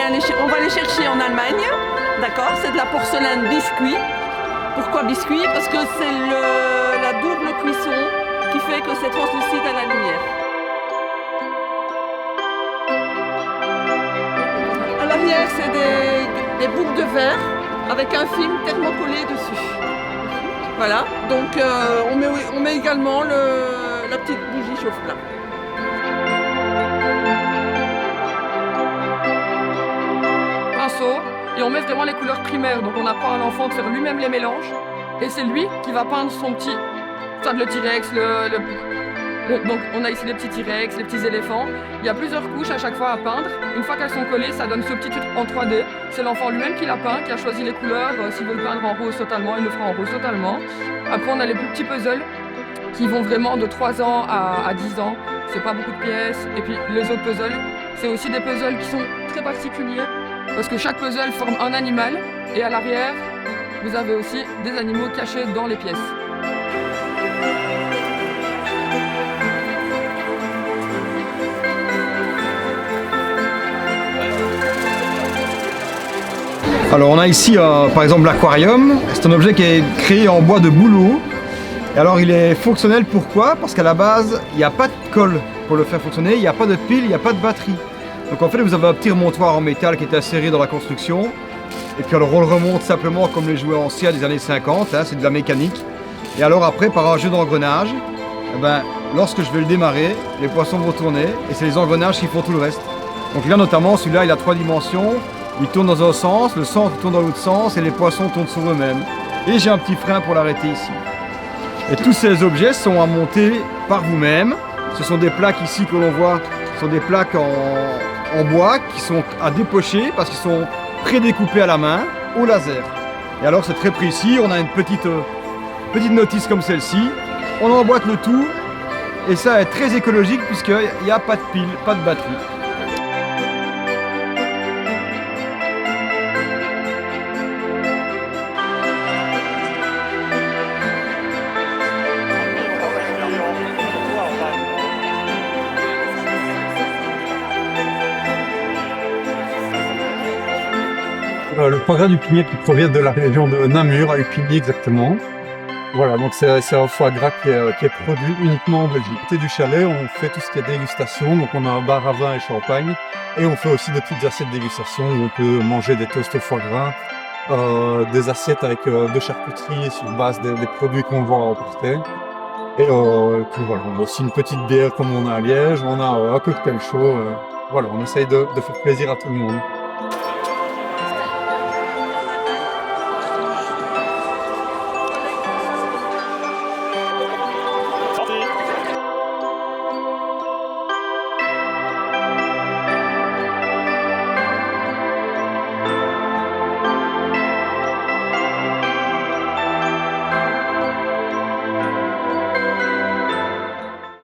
on va les chercher en Allemagne, d'accord? C'est de la porcelaine biscuit. Pourquoi biscuit? Parce que c'est la double cuisson qui fait que c'est translucide à la lumière. À l'arrière, c'est des boucles de verre avec un film thermocollé dessus. Voilà, donc on met également la petite bougie chauffe-plat. Pinceau, et on met vraiment les couleurs primaires, donc on apprend à l'enfant de faire lui-même les mélanges, et c'est lui qui va peindre son petit, le T-Rex, donc on a ici les petits T-Rex, les petits éléphants. Il y a plusieurs couches à chaque fois à peindre. Une fois qu'elles sont collées, ça donne ce petit truc en 3D. C'est l'enfant lui-même qui l'a peint, qui a choisi les couleurs. S'il veut le peindre en rose totalement, il le fera en rose totalement. Après, on a les plus petits puzzles qui vont vraiment de 3 ans à 10 ans. C'est pas beaucoup de pièces. Et puis les autres puzzles, c'est aussi des puzzles qui sont très particuliers parce que chaque puzzle forme un animal. Et à l'arrière, vous avez aussi des animaux cachés dans les pièces. Alors on a ici par exemple l'aquarium, c'est un objet qui est créé en bois de bouleau. Et alors il est fonctionnel pourquoi? Parce qu'à la base il n'y a pas de colle pour le faire fonctionner, il n'y a pas de pile, il n'y a pas de batterie. Donc en fait vous avez un petit remontoir en métal qui est inséré dans la construction. Et puis alors on le remonte simplement comme les jouets anciens des années 50, hein, c'est de la mécanique. Et alors après par un jeu d'engrenage, lorsque je vais le démarrer, les poissons vont tourner et c'est les engrenages qui font tout le reste. Donc là notamment celui-là il a 3 dimensions. Il tourne dans un sens, le centre tourne dans l'autre sens et les poissons tournent sur eux-mêmes. Et j'ai un petit frein pour l'arrêter ici. Et tous ces objets sont à monter par vous-même. Ce sont des plaques ici que l'on voit, ce sont des plaques en bois qui sont à dépocher parce qu'ils sont prédécoupés à la main au laser. Et alors c'est très précis, on a une petite notice comme celle-ci. On emboîte le tout et ça est très écologique puisqu'il n'y a pas de pile, pas de batterie. Le foie gras du pignet qui provient de la région de Namur, à Upigny exactement. Voilà, donc c'est un foie gras qui est produit uniquement en Belgique. Côté du chalet, on fait tout ce qui est dégustation, donc on a un bar à vin et champagne, et on fait aussi des petites assiettes de dégustation où on peut manger des toasts au foie gras, des assiettes avec de charcuterie sur base des produits qu'on vend à emporter. Et puis voilà, on a aussi une petite bière comme on a à Liège, on a un cocktail chaud. Voilà, on essaye de faire plaisir à tout le monde.